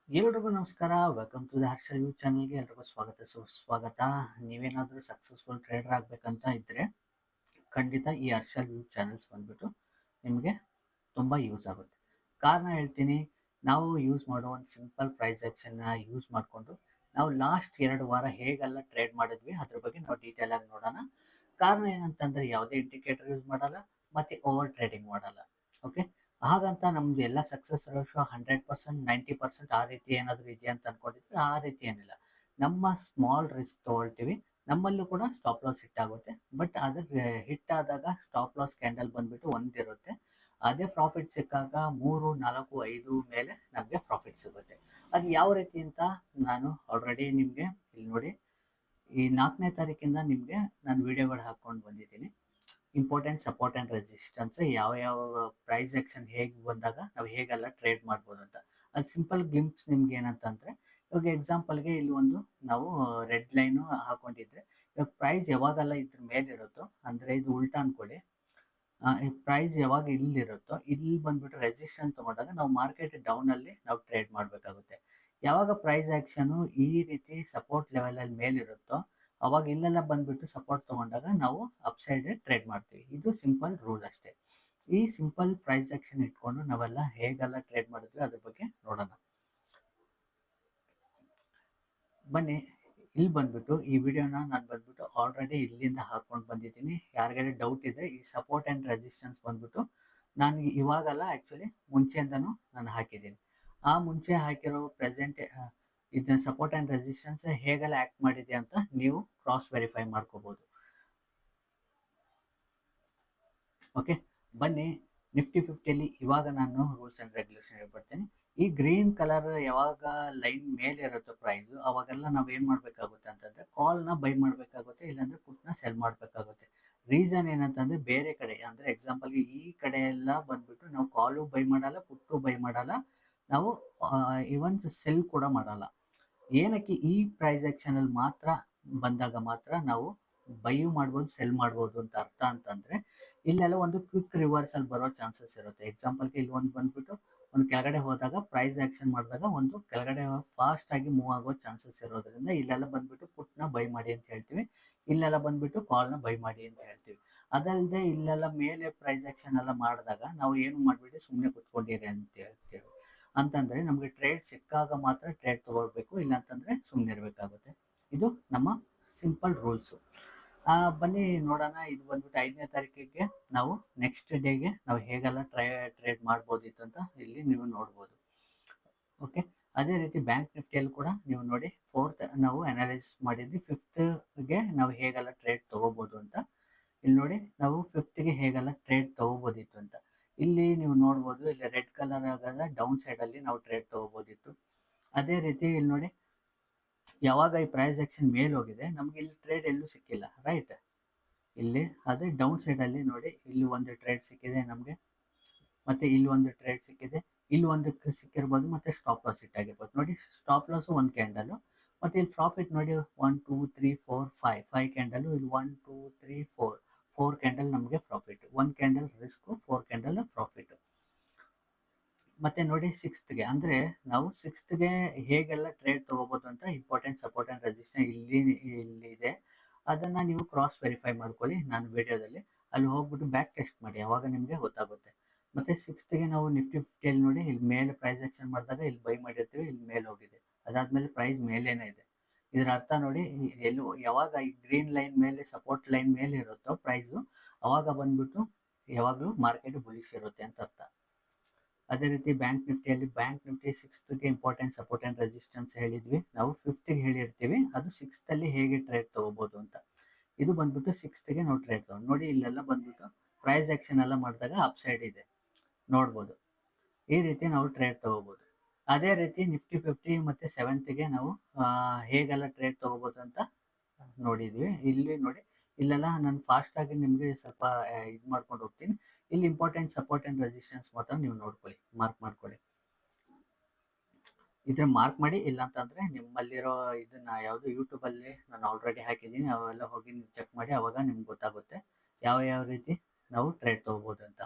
ಎಲ್ರಿಗೂ ನಮಸ್ಕಾರ. Welcome to the Harshal ಯೂ ಚಾನಲ್ಗೆ ಎಲ್ರಿಗೂ ಸ್ವಾಗತ ಸುಸ್ವಾಗತ. ನೀವೇನಾದರೂ ಸಕ್ಸಸ್ಫುಲ್ ಟ್ರೇಡರ್ ಆಗಬೇಕಂತ ಇದ್ದರೆ ಖಂಡಿತ ಈ ಹರ್ಷಲ್ ಯೂ ಚಾನಲ್ಸ್ ಬಂದ್ಬಿಟ್ಟು ನಿಮಗೆ ತುಂಬ ಯೂಸ್ ಆಗುತ್ತೆ. ಕಾರಣ ಹೇಳ್ತೀನಿ, ನಾವು ಯೂಸ್ ಮಾಡೋ ಒಂದು ಸಿಂಪಲ್ ಪ್ರೈಸ್ ಆ್ಯಕ್ಷನ್ನ ಯೂಸ್ ಮಾಡಿಕೊಂಡು ನಾವು ಲಾಸ್ಟ್ 2 ವಾರ ಹೇಗೆಲ್ಲ ಟ್ರೇಡ್ ಮಾಡಿದ್ವಿ ಅದ್ರ ಬಗ್ಗೆ ನಾವು ಡೀಟೇಲ್ ಆಗಿ ನೋಡೋಣ. ಕಾರಣ ಏನಂತಂದರೆ ಯಾವುದೇ ಇಂಡಿಕೇಟರ್ ಯೂಸ್ ಮಾಡಲ್ಲ ಮತ್ತು ಓವರ್ ಟ್ರೇಡಿಂಗ್ ಮಾಡಲ್ಲ. ಓಕೆ, ಹಾಗಂತ ನಮ್ದು ಎಲ್ಲ ಸಕ್ಸಸ್ ರೇಷೋ 100%, 90% ಆ ರೀತಿ ಏನಾದರೂ ಇದೆಯಾ ಅಂತ ಅನ್ಕೊಂಡಿದ್ರೆ ಆ ರೀತಿ ಏನಿಲ್ಲ. ನಮ್ಮ ಸ್ಮಾಲ್ ರಿಸ್ಕ್ ತೊಗೊಳ್ತೀವಿ, ನಮ್ಮಲ್ಲೂ ಕೂಡ ಸ್ಟಾಪ್ ಲಾಸ್ ಹಿಟ್ ಆಗುತ್ತೆ. ಬಟ್ ಅದ್ರ ಹಿಟ್ ಆದಾಗ ಸ್ಟಾಪ್ ಲಾಸ್ ಕ್ಯಾಂಡಲ್ ಬಂದ್ಬಿಟ್ಟು ಒಂದಿರುತ್ತೆ. ಅದೇ ಪ್ರಾಫಿಟ್ ಸಿಕ್ಕಾಗ 3, 4, 5 ಮೇಲೆ ನಮಗೆ ಪ್ರಾಫಿಟ್ ಸಿಗುತ್ತೆ. ಅದು ಯಾವ ರೀತಿ ಅಂತ ನಾನು ಆಲ್ರೆಡಿ ನಿಮಗೆ ಇಲ್ಲಿ ನೋಡಿ, ಈ 4ನೇ ತಾರೀಕಿಂದ ನಿಮಗೆ ನಾನು ವಿಡಿಯೋಗಳು ಹಾಕ್ಕೊಂಡು ಬಂದಿದ್ದೀನಿ. ಇಂಪಾರ್ಟೆಂಟ್ ಸಪೋರ್ಟ್ ಆ್ಯಂಡ್ ರೆಸಿಸ್ಟೆನ್ಸ್ ಯಾವ ಯಾವ ಪ್ರೈಸ್ ಆ್ಯಕ್ಷನ್ ಹೇಗೆ ಬಂದಾಗ ನಾವು ಹೇಗೆಲ್ಲ ಟ್ರೇಡ್ ಮಾಡ್ಬೋದು ಅಂತ. ಅದು ಸಿಂಪಲ್ ಗ್ಲಿಂಪ್ಸ್ ನಿಮ್ಗೆ ಏನಂತಂದರೆ, ಇವಾಗ ಎಕ್ಸಾಂಪಲ್ಗೆ ಇಲ್ಲಿ ಒಂದು ನಾವು ರೆಡ್ ಲೈನು ಹಾಕೊಂಡಿದ್ರೆ ಇವಾಗ ಪ್ರೈಸ್ ಯಾವಾಗೆಲ್ಲ ಇದ್ರ ಮೇಲಿರುತ್ತೋ, ಅಂದರೆ ಇದು ಉಲ್ಟಾ ಅನ್ಕೊಳ್ಳಿ, ಈ ಪ್ರೈಸ್ ಯಾವಾಗ ಇಲ್ಲಿರುತ್ತೋ ಇಲ್ಲಿ ಬಂದ್ಬಿಟ್ಟು ರೆಸಿಸ್ಟೆನ್ಸ್ ತೊಗೊಂಡಾಗ ನಾವು ಮಾರ್ಕೆಟ್ ಡೌನಲ್ಲಿ ನಾವು ಟ್ರೇಡ್ ಮಾಡಬೇಕಾಗುತ್ತೆ. ಯಾವಾಗ ಪ್ರೈಸ್ ಆ್ಯಕ್ಷನು ಈ ರೀತಿ ಸಪೋರ್ಟ್ ಲೆವೆಲಲ್ಲಿ ಮೇಲಿರುತ್ತೋ ಅವಾಗ ಇಲ್ಲೆಲ್ಲ ಬಂದ್ಬಿಟ್ಟು ಸಪೋರ್ಟ್ ತೊಗೊಂಡಾಗ ನಾವು ಅಪ್ಸೈಡ್ ಟ್ರೇಡ್ ಮಾಡ್ತೀವಿ. ಇದು ಸಿಂಪಲ್ ರೂಲ್ ಅಷ್ಟೇ. ಈ ಸಿಂಪಲ್ ಪ್ರೈಸ್ ಆ್ಯಕ್ಷನ್ ಇಟ್ಕೊಂಡು ನಾವೆಲ್ಲ ಹೇಗೆಲ್ಲ ಟ್ರೇಡ್ ಮಾಡಿದ್ವಿ ಅದ್ರ ಬಗ್ಗೆ ನೋಡೋಣ. ಬನ್ನಿ, ಇಲ್ಲಿ ಬಂದ್ಬಿಟ್ಟು ಈ ವಿಡಿಯೋನ ನಾನು ಬಂದ್ಬಿಟ್ಟು ಆಲ್ರೆಡಿ ಇಲ್ಲಿಂದ ಹಾಕ್ಕೊಂಡು ಬಂದಿದ್ದೀನಿ. ಯಾರಿಗಾರ ಡೌಟ್ ಇದೆ, ಈ ಸಪೋರ್ಟ್ ಆ್ಯಂಡ್ ರೆಸಿಸ್ಟೆನ್ಸ್ ಬಂದ್ಬಿಟ್ಟು ನಾನು ಇವಾಗಲ್ಲ, ಆ್ಯಕ್ಚುಲಿ ಮುಂಚೆಯಿಂದನೂ ನಾನು ಹಾಕಿದ್ದೀನಿ. ಆ ಮುಂಚೆ ಹಾಕಿರೋ ಪ್ರೆಸೆಂಟ್ ಇದನ್ನ ಸಪೋರ್ಟ್ ಆ್ಯಂಡ್ ರೆಸಿಸ್ಟೆನ್ಸ್ ಹೇಗೆಲ್ಲ ಆ್ಯಕ್ಟ್ ಮಾಡಿದೆ ಅಂತ ನೀವು ಕ್ರಾಸ್ ವೆರಿಫೈ ಮಾಡ್ಕೋಬೋದು. ಓಕೆ, ಬನ್ನಿ ನಿಫ್ಟಿ 50ಯಲ್ಲಿ ಇವಾಗ ನಾನು ರೂಲ್ಸ್ ಆ್ಯಂಡ್ ರೆಗ್ಯುಲೇಷನ್ ಹೇಳ್ಬಿಡ್ತೀನಿ. ಈ ಗ್ರೀನ್ ಕಲರ್ ಯಾವಾಗ ಲೈನ್ ಮೇಲೆ ಇರುತ್ತೋ ಪ್ರೈಸು, ಅವಾಗೆಲ್ಲ ನಾವು ಏನು ಮಾಡಬೇಕಾಗುತ್ತೆ ಅಂತಂದರೆ ಕಾಲ್ನ ಬೈ ಮಾಡಬೇಕಾಗುತ್ತೆ, ಇಲ್ಲಾಂದರೆ ಪುಟ್ನ ಸೆಲ್ ಮಾಡಬೇಕಾಗುತ್ತೆ. ರೀಸನ್ ಏನಂತಂದರೆ ಬೇರೆ ಕಡೆ, ಅಂದರೆ ಎಕ್ಸಾಂಪಲ್ಗೆ ಈ ಕಡೆ ಎಲ್ಲ ಬಂದ್ಬಿಟ್ಟು ನಾವು ಕಾಲು ಬೈ ಮಾಡಲ್ಲ, ಪುಟ್ಟು ಬೈ ಮಾಡಲ್ಲ, ನಾವು ಇವನ್ ಸೆಲ್ ಕೂಡ ಮಾಡಲ್ಲ. ಏನಕ್ಕೆ ಈ ಪ್ರೈಸ್ ಆ್ಯಕ್ಷನಲ್ಲಿ ಮಾತ್ರ ಬಂದಾಗ ಮಾತ್ರ ನಾವು ಬೈಯು ಮಾಡ್ಬೋದು, ಸೆಲ್ ಮಾಡ್ಬೋದು ಅಂತ ಅರ್ಥ ಅಂತಂದರೆ, ಇಲ್ಲೆಲ್ಲ ಒಂದು ಕ್ವಿಕ್ ರಿವರ್ಸಲ್ ಬರೋ ಚಾನ್ಸಸ್ ಇರುತ್ತೆ. ಎಕ್ಸಾಂಪಲ್ಗೆ ಇಲ್ಲಿ ಒಂದು ಬಂದ್ಬಿಟ್ಟು ಒಂದು ಕೆಳಗಡೆ ಹೋದಾಗ ಪ್ರೈಸ್ ಆ್ಯಕ್ಷನ್ ಮಾಡಿದಾಗ ಒಂದು ಕೆಳಗಡೆ ಫಾಸ್ಟಾಗಿ ಮೂವ್ ಆಗೋ ಚಾನ್ಸಸ್ ಇರೋದ್ರಿಂದ ಇಲ್ಲೆಲ್ಲ ಬಂದ್ಬಿಟ್ಟು ಪುಟ್ನ ಬೈ ಮಾಡಿ ಅಂತ ಹೇಳ್ತೀವಿ, ಇಲ್ಲೆಲ್ಲ ಬಂದ್ಬಿಟ್ಟು ಕಾಲ್ನ ಬೈ ಮಾಡಿ ಅಂತ ಹೇಳ್ತೀವಿ. ಅದಲ್ಲದೆ ಇಲ್ಲೆಲ್ಲ ಮೇಲೆ ಪ್ರೈಸ್ ಆ್ಯಕ್ಷನ್ ಎಲ್ಲ ಮಾಡಿದಾಗ ನಾವು ಏನು ಮಾಡಿಬಿಟ್ಟು ಸುಮ್ಮನೆ ಕುತ್ಕೊಂಡಿರಿ ಅಂತ ಹೇಳ್ತೀವಿ. ಅಂತಂದರೆ ನಮಗೆ ಟ್ರೇಡ್ ಸಿಕ್ಕಾಗ ಮಾತ್ರ ಟ್ರೇಡ್ ತೊಗೊಳ್ಬೇಕು, ಇಲ್ಲಾಂತಂದರೆ ಸುಮ್ಮನೆ ಇರಬೇಕಾಗುತ್ತೆ. ಇದು ನಮ್ಮ ಸಿಂಪಲ್ ರೂಲ್ಸು. ಬನ್ನಿ ನೋಡೋಣ. ಇದು ಬಂದ್ಬಿಟ್ಟು 5ನೇ ತಾರೀಕಿಗೆ ನಾವು ನೆಕ್ಸ್ಟ್ ಡೇಗೆ ನಾವು ಹೇಗೆಲ್ಲ ಟ್ರೇಡ್ ಮಾಡ್ಬೋದಿತ್ತು ಅಂತ ಇಲ್ಲಿ ನೀವು ನೋಡ್ಬೋದು. ಓಕೆ, ಅದೇ ರೀತಿ ಬ್ಯಾಂಕ್ ನಿಫ್ಟಿಯಲ್ಲಿ ಕೂಡ ನೀವು ನೋಡಿ, 4th ನಾವು ಅನಾಲಿಸಿಸ್ ಮಾಡಿದ್ವಿ, 5th ನಾವು ಹೇಗೆಲ್ಲ ಟ್ರೇಡ್ ತೊಗೋಬೋದು ಅಂತ. ಇಲ್ಲಿ ನೋಡಿ, ನಾವು 5th ಹೇಗೆಲ್ಲ ಟ್ರೇಡ್ ತೊಗೋಬೋದಿತ್ತು ಅಂತ ಇಲ್ಲಿ ನೀವು ನೋಡ್ಬೋದು. ಇಲ್ಲಿ ರೆಡ್ ಕಲರ್ ಆಗೋದ ಡೌನ್ ಸೈಡಲ್ಲಿ ನಾವು ಟ್ರೇಡ್ ತೊಗೋಬೋದಿತ್ತು. ಅದೇ ರೀತಿ ಇಲ್ಲಿ ನೋಡಿ, ಯಾವಾಗ ಈ ಪ್ರೈಸ್ ಆ್ಯಕ್ಷನ್ ಮೇಲೆ ಹೋಗಿದೆ ನಮ್ಗೆ ಇಲ್ಲಿ ಟ್ರೇಡ್ ಎಲ್ಲೂ ಸಿಕ್ಕಿಲ್ಲ, ರೈಟ್? ಇಲ್ಲಿ ಅದೇ ಡೌನ್ ಸೈಡಲ್ಲಿ ನೋಡಿ, ಇಲ್ಲಿ ಒಂದು ಟ್ರೇಡ್ ಸಿಕ್ಕಿದೆ ನಮಗೆ, ಮತ್ತು ಇಲ್ಲಿ ಒಂದು ಟ್ರೇಡ್ ಸಿಕ್ಕಿದೆ, ಇಲ್ಲಿ ಒಂದಕ್ಕೆ ಸಿಕ್ಕಿರ್ಬೋದು, ಮತ್ತು ಸ್ಟಾಪ್ ಲಾಸ್ ಇಟ್ಟಾಗಿರ್ಬೋದು. ನೋಡಿ, ಸ್ಟಾಪ್ ಲಾಸು ಒಂದು ಕ್ಯಾಂಡಲು, ಮತ್ತು ಇಲ್ಲಿ ಪ್ರಾಫಿಟ್ ನೋಡಿ 1 2 3 4 5 ಕ್ಯಾಂಡಲು, ಇಲ್ಲಿ 1 2 3 4 ಕ್ಯಾಂಡಲ್ ನಮಗೆ profit, 1 candle risk, 4 candle profit. ಮತ್ತು ನೋಡಿ 6th ಅಂದರೆ ನಾವು 6th ಹೇಗೆಲ್ಲ ಟ್ರೇಡ್ ತೊಗೋಬೋದು ಅಂತ ಇಂಪಾರ್ಟೆಂಟ್ ಸಪೋರ್ಟ್ ಆ್ಯಂಡ್ ರೆಸಿಸ್ಟೆನ್ಸ್ ಇಲ್ಲಿದೆ. ಅದನ್ನು ನೀವು ಕ್ರಾಸ್ ವೆರಿಫೈ ಮಾಡ್ಕೊಳ್ಳಿ ನಾನು ವಿಡಿಯೋದಲ್ಲಿ. ಅಲ್ಲಿ ಹೋಗ್ಬಿಟ್ಟು ಬ್ಯಾಕ್ ಟೆಸ್ಟ್ ಮಾಡಿ, ಆವಾಗ ನಿಮಗೆ ಗೊತ್ತಾಗುತ್ತೆ. ಮತ್ತು 6th ನಾವು ನಿಫ್ಟಿ 50ಯಲ್ಲಿ ನೋಡಿ, ಇಲ್ಲಿ ಮೇಲೆ ಪ್ರೈಸ್ ಆ್ಯಕ್ಷನ್ ಮಾಡಿದಾಗ ಇಲ್ಲಿ ಬೈ ಮಾಡಿರ್ತೀವಿ, ಇಲ್ಲಿ ಮೇಲೆ ಹೋಗಿದೆ, ಅದಾದಮೇಲೆ ಪ್ರೈಸ್ ಮೇಲೇನೇ ಇದೆ. ಇದರ ಅರ್ಥ ನೋಡಿ, ಎಲ್ಲೂ ಯಾವಾಗ ಈ ಗ್ರೀನ್ ಲೈನ್ ಮೇಲೆ ಸಪೋರ್ಟ್ ಲೈನ್ ಮೇಲೆ ಇರುತ್ತೋ ಪ್ರೈಸು, ಅವಾಗ ಬಂದ್ಬಿಟ್ಟು ಯಾವಾಗಲೂ ಮಾರ್ಕೆಟ್ ಬುಲಿಶ್ ಇರುತ್ತೆ ಅಂತ ಅರ್ಥ. ಅದೇ ರೀತಿ bank Nifty 6th important support and resistance ಹೇಳಿದ್ವಿ, ನಾವು 5th ಹೇಳಿರ್ತೀವಿ, ಅದು 6th ಹೇಗೆ ಟ್ರೇಡ್ ತೊಗೋಬೋದು ಅಂತ. ಇದು ಬಂದ್ಬಿಟ್ಟು 6th ನಾವು ಟ್ರೇಡ್ ತೊಗೊಂಡು ನೋಡಿ, ಇಲ್ಲೆಲ್ಲ ಬಂದ್ಬಿಟ್ಟು ಪ್ರೈಸ್ ಆ್ಯಕ್ಷನ್ ಎಲ್ಲ ಮಾಡಿದಾಗ ಅಪ್ಸೈಡ್ ಇದೆ ನೋಡ್ಬೋದು. ಈ ರೀತಿ ನಾವು ಟ್ರೇಡ್ ತೊಗೋಬೋದು. ಅದೇ ರೀತಿ ನಿಫ್ಟಿ 50 ಮತ್ತು 7th ನಾವು ಹೇಗೆಲ್ಲ ಟ್ರೇಡ್ ತೊಗೋಬೋದು ಅಂತ ನೋಡಿದ್ವಿ. ಇಲ್ಲಿ ನೋಡಿ, ಇಲ್ಲೆಲ್ಲ ನಾನು ಫಾಸ್ಟಾಗಿ ನಿಮಗೆ ಸ್ವಲ್ಪ ಇದು ಮಾಡ್ಕೊಂಡು ಹೋಗ್ತೀನಿ. ಇಲ್ಲಿ ಇಂಪಾರ್ಟೆಂಟ್ ಸಪೋರ್ಟ್ ಆ್ಯಂಡ್ ರೆಸಿಸ್ಟೆನ್ಸ್ ಮಾತ್ರ ನೀವು ನೋಡ್ಕೊಳ್ಳಿ, ಮಾರ್ಕ್ ಮಾಡ್ಕೊಳ್ಳಿ. ಇದ್ರ ಮಾರ್ಕ್ ಮಾಡಿ, ಇಲ್ಲಾಂತಂದರೆ ನಿಮ್ಮಲ್ಲಿರೋ ಇದನ್ನು ಯಾವುದು ಯೂಟ್ಯೂಬಲ್ಲಿ ನಾನು ಆಲ್ರೆಡಿ ಹಾಕಿದ್ದೀನಿ, ಅವೆಲ್ಲ ಹೋಗಿ ನೀವು ಚೆಕ್ ಮಾಡಿ, ಆವಾಗ ನಿಮ್ಗೆ ಗೊತ್ತಾಗುತ್ತೆ ಯಾವ ರೀತಿ ನಾವು ಟ್ರೇಡ್ ತೊಗೋಬೋದು ಅಂತ.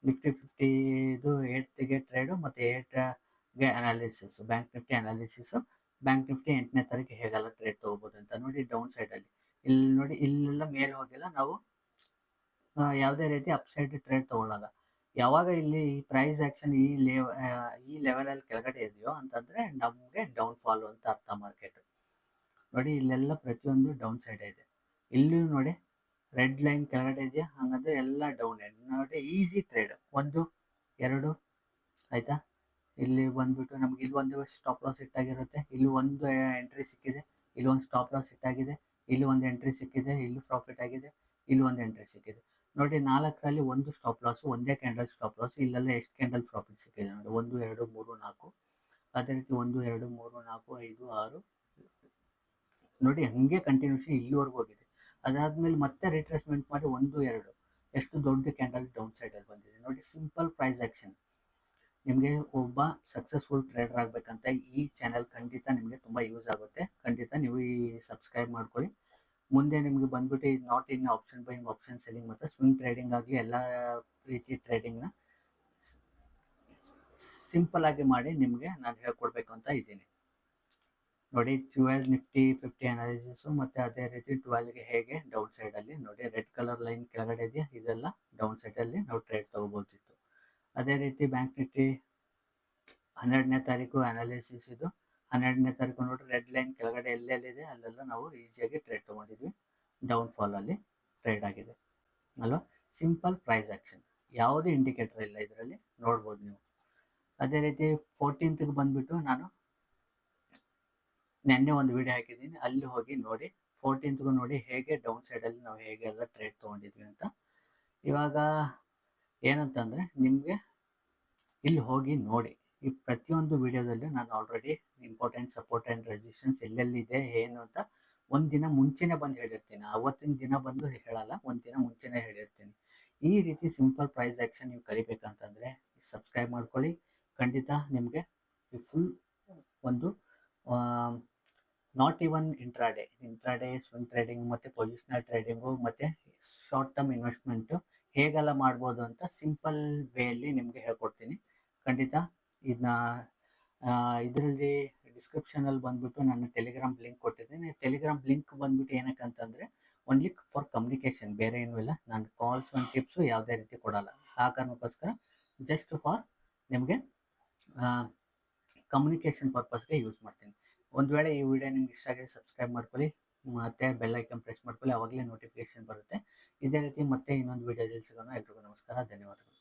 ನಿಫ್ಟಿ 50 8th ಟ್ರೇಡು ಮತ್ತು analysis, bank Nifty analysis, bank Nifty 8ನೇ ತಾರೀಕು ಹೇಗೆಲ್ಲ ಟ್ರೇಡ್ ತಗೋಬಹುದು ಅಂತ ನೋಡಿ. ಡೌನ್ ಸೈಡ್ ಅಲ್ಲಿ ಇಲ್ಲಿ ನೋಡಿ, ಇಲ್ಲೆಲ್ಲ ಮೇಲೆ ಹೋಗಿಲ್ಲ, ನಾವು ಯಾವುದೇ ರೀತಿ ಅಪ್ಸೈಡ್ ಟ್ರೇಡ್ ತಗೊಳ್ಳಲ್ಲ. ಯಾವಾಗ ಇಲ್ಲಿ ಈ ಪ್ರೈಸ್ ಆಕ್ಷನ್ ಈ ಲೆವೆಲ್ ಅಲ್ಲಿ ಕೆಳಗಡೆ ಇದೆಯೋ ಅಂತಂದ್ರೆ ನಮಗೆ ಡೌನ್ ಫಾಲ್ ಅಂತ ಅರ್ಥ. ಮಾರ್ಕೆಟ್ ನೋಡಿ, ಇಲ್ಲೆಲ್ಲ ಪ್ರತಿಯೊಂದು ಡೌನ್ ಸೈಡ್ ಇದೆ. ಇಲ್ಲಿ ನೋಡಿ ರೆಡ್ ಲೈನ್ ಕೆಳಗಡೆ ಇದೆಯಾ, ಹಂಗಂದ್ರೆ ಎಲ್ಲ ಡೌನ್ ನೋಡಿ. ಈಸಿ ಟ್ರೇಡ್ 1 2 ಆಯ್ತಾ. ಇಲ್ಲಿ ಬಂದ್ಬಿಟ್ಟು ನಮ್ಗೆ ಇಲ್ಲಿ ಒಂದು ಸ್ಟಾಪ್ ಲಾಸ್ ಇಟ್ಟಾಗಿರುತ್ತೆ, ಇಲ್ಲಿ ಒಂದು ಎಂಟ್ರಿ ಸಿಕ್ಕಿದೆ, ಇಲ್ಲಿ ಒಂದು ಸ್ಟಾಪ್ ಲಾಸ್ ಇಟ್ಟಾಗಿದೆ, ಇಲ್ಲಿ ಒಂದು ಎಂಟ್ರಿ ಸಿಕ್ಕಿದೆ, ಇಲ್ಲಿ ಪ್ರಾಫಿಟ್ ಆಗಿದೆ, ಇಲ್ಲಿ ಒಂದು ಎಂಟ್ರಿ ಸಿಕ್ಕಿದೆ ನೋಡಿ. 4ರಲ್ಲಿ ಒಂದು ಸ್ಟಾಪ್ ಲಾಸ್, ಒಂದೇ ಕ್ಯಾಂಡಲ್ ಸ್ಟಾಪ್ ಲಾಸ್. ಇಲ್ಲೆಲ್ಲ ಎಷ್ಟು ಕ್ಯಾಂಡಲ್ ಪ್ರಾಫಿಟ್ ಸಿಕ್ಕಿದೆ ನೋಡಿ, 1 2 3 4. ಅದೇ ರೀತಿ 1 2 3 4 5 6 ನೋಡಿ, ಹಂಗೆ ಕಂಟಿನ್ಯೂಸ್ ಇಲ್ಲಿವರೆಗೂ ಹೋಗಿದೆ. ಅದಾದ್ಮೇಲೆ ಮತ್ತೆ ರಿಟ್ರೇಸ್ಮೆಂಟ್ ಮಾಡಿ 1 2 ಎಷ್ಟು ದೊಡ್ಡ ಕ್ಯಾಂಡಲ್ ಡೌನ್ ಸೈಡ್ ಅಲ್ಲಿ ಬಂದಿದೆ ನೋಡಿ. Simple price action. ನಿಮಗೆ ಒಬ್ಬ ಸಕ್ಸಸ್ಫುಲ್ ಟ್ರೇಡರ್ ಆಗಬೇಕಂತ ಈ ಚಾನೆಲ್ ಖಂಡಿತ ನಿಮಗೆ ತುಂಬ ಯೂಸ್ ಆಗುತ್ತೆ. ಖಂಡಿತ ನೀವು ಈ ಸಬ್ಸ್ಕ್ರೈಬ್ ಮಾಡ್ಕೊಳ್ಳಿ. ಮುಂದೆ ನಿಮಗೆ ಬಂದ್ಬಿಟ್ಟು ಈ not in option buying, option selling ಮತ್ತು ಸ್ವಿಂಗ್ ಟ್ರೇಡಿಂಗ್ ಆಗಲಿ ಎಲ್ಲ ರೀತಿ ಟ್ರೇಡಿಂಗ್ನ ಸಿಂಪಲ್ ಆಗಿ ಮಾಡಿ ನಿಮಗೆ ನಾನು ಹೇಳ್ಕೊಡ್ಬೇಕು ಅಂತ ಇದ್ದೀನಿ ನೋಡಿ. 12 ನಿಫ್ಟಿ 50 ಅನಾಲಿಸಿಸ್ ಮತ್ತು ಅದೇ ರೀತಿ 12ಗೆ ಹೇಗೆ ಡೌನ್ ಸೈಡಲ್ಲಿ ನೋಡಿ, ರೆಡ್ ಕಲರ್ ಲೈನ್ ಕೆಳಗಡೆ ಇದೆಯಾ, ಇದೆಲ್ಲ ಡೌನ್ ಸೈಡಲ್ಲಿ ನಾವು ಟ್ರೇಡ್ ತಗೋಬೋದಿತ್ತು. ಅದೇ ರೀತಿ ಬ್ಯಾಂಕ್ ನಿಫ್ಟಿ 12ನೇ ತಾರೀಕು ಅನಾಲಿಸಿಸ್ ಇದು. 12ನೇ ತಾರೀಕು ನೋಡಿ, ರೆಡ್ ಲೈನ್ ಕೆಳಗಡೆ ಎಲ್ಲೆಲ್ಲಿದೆ ಅಲ್ಲೆಲ್ಲ ನಾವು ಈಸಿಯಾಗಿ ಟ್ರೇಡ್ ತೊಗೊಂಡಿದ್ವಿ. ಡೌನ್ ಫಾಲ್ ಅಲ್ಲಿ ಟ್ರೇಡ್ ಆಗಿದೆ ಅಲ್ವಾ. ಸಿಂಪಲ್ ಪ್ರೈಸ್ ಆಕ್ಷನ್, ಯಾವುದೇ ಇಂಡಿಕೇಟರ್ ಇಲ್ಲ ಇದರಲ್ಲಿ, ನೋಡ್ಬೋದು ನೀವು. ಅದೇ ರೀತಿ 14ಗೆ ಬಂದ್ಬಿಟ್ಟು ನಾನು ನೆನ್ನೆ ಒಂದು ವಿಡಿಯೋ ಹಾಕಿದ್ದೀನಿ, ಅಲ್ಲಿ ಹೋಗಿ ನೋಡಿ. 14ಗೂ ನೋಡಿ ಹೇಗೆ ಡೌನ್ ಸೈಡಲ್ಲಿ ನಾವು ಹೇಗೆಲ್ಲ ಟ್ರೇಡ್ ತೊಗೊಂಡಿದ್ವಿ ಅಂತ. ಇವಾಗ ಏನಂತಂದರೆ ನಿಮಗೆ ಇಲ್ಲಿ ಹೋಗಿ ನೋಡಿ. ಈ ಪ್ರತಿಯೊಂದು ವಿಡಿಯೋದಲ್ಲೂ ನಾನು already important support and resistance ಎಲ್ಲೆಲ್ಲಿದೆ ಏನು ಅಂತ ಒಂದು ದಿನ ಮುಂಚೆನೇ ಬಂದು ಹೇಳಿರ್ತೀನಿ. ಅವತ್ತಿನ ದಿನ ಬಂದು ಹೇಳಲ್ಲ, ಒಂದು ದಿನ ಮುಂಚೆನೇ ಹೇಳಿರ್ತೀನಿ. ಈ ರೀತಿ ಸಿಂಪಲ್ ಪ್ರೈಸ್ ಆ್ಯಕ್ಷನ್ ನೀವು ಕಲಿಬೇಕಂತಂದರೆ ಸಬ್ಸ್ಕ್ರೈಬ್ ಮಾಡ್ಕೊಳ್ಳಿ. ಖಂಡಿತ ನಿಮಗೆ ಈ ಫುಲ್ ಒಂದು not even intraday, swing trading ಮತ್ತು ಪೊಸಿಷನಲ್ ಟ್ರೇಡಿಂಗು ಮತ್ತು ಶಾರ್ಟ್ ಟರ್ಮ್ ಇನ್ವೆಸ್ಟ್ಮೆಂಟು ಹೇಗೆಲ್ಲ ಮಾಡ್ಬೋದು ಅಂತ ಸಿಂಪಲ್ ವೇಯಲ್ಲಿ ನಿಮಗೆ ಹೇಳ್ಕೊಡ್ತೀನಿ. ಖಂಡಿತ ಇದನ್ನ ಇದರಲ್ಲಿ ಡಿಸ್ಕ್ರಿಪ್ಷನಲ್ಲಿ ಬಂದ್ಬಿಟ್ಟು ನಾನು ಟೆಲಿಗ್ರಾಮ್ ಲಿಂಕ್ ಕೊಟ್ಟಿದ್ದೀನಿ. ಟೆಲಿಗ್ರಾಮ್ ಲಿಂಕ್ ಬಂದ್ಬಿಟ್ಟು ಏನಕ್ಕೆ ಅಂತಂದರೆ ಓನ್ಲಿ ಫಾರ್ ಕಮ್ಯುನಿಕೇಷನ್, ಬೇರೆ ಏನೂ ಇಲ್ಲ. ನಾನು ಕಾಲ್ಸ್ ಒಂದು ಟಿಪ್ಸು ಯಾವುದೇ ರೀತಿ ಕೊಡಲ್ಲ. ಆ ಕಾರಣಕ್ಕೋಸ್ಕರ ಜಸ್ಟ್ ಫಾರ್ ನಿಮಗೆ ಕಮ್ಯುನಿಕೇಷನ್ ಪರ್ಪಸ್ಗೆ ಯೂಸ್ ಮಾಡ್ತೀನಿ. ಒಂದು ವೇಳೆ ಈ ವಿಡಿಯೋ ನಿಮ್ಗೆ ಇಷ್ಟ ಆಗಿದೆ ಸಬ್ಸ್ಕ್ರೈಬ್ ಮಾಡ್ಕೊಳ್ಳಿ, ಮತ್ತು ಬೆಲ್ ಐಕನ್ ಪ್ರೆಸ್ ಮಾಡ್ಕೊಳ್ಳಿ, ಆವಾಗಲೇ ನೋಟಿಫಿಕೇಶನ್ ಬರುತ್ತೆ. ಇದೇ ರೀತಿ ಮತ್ತೆ ಇನ್ನೊಂದು ವಿಡಿಯೋದಲ್ಲಿ ಸಿಗೋಣ. ಎಲ್ರಿಗೂ ನಮಸ್ಕಾರ, ಧನ್ಯವಾದಗಳು.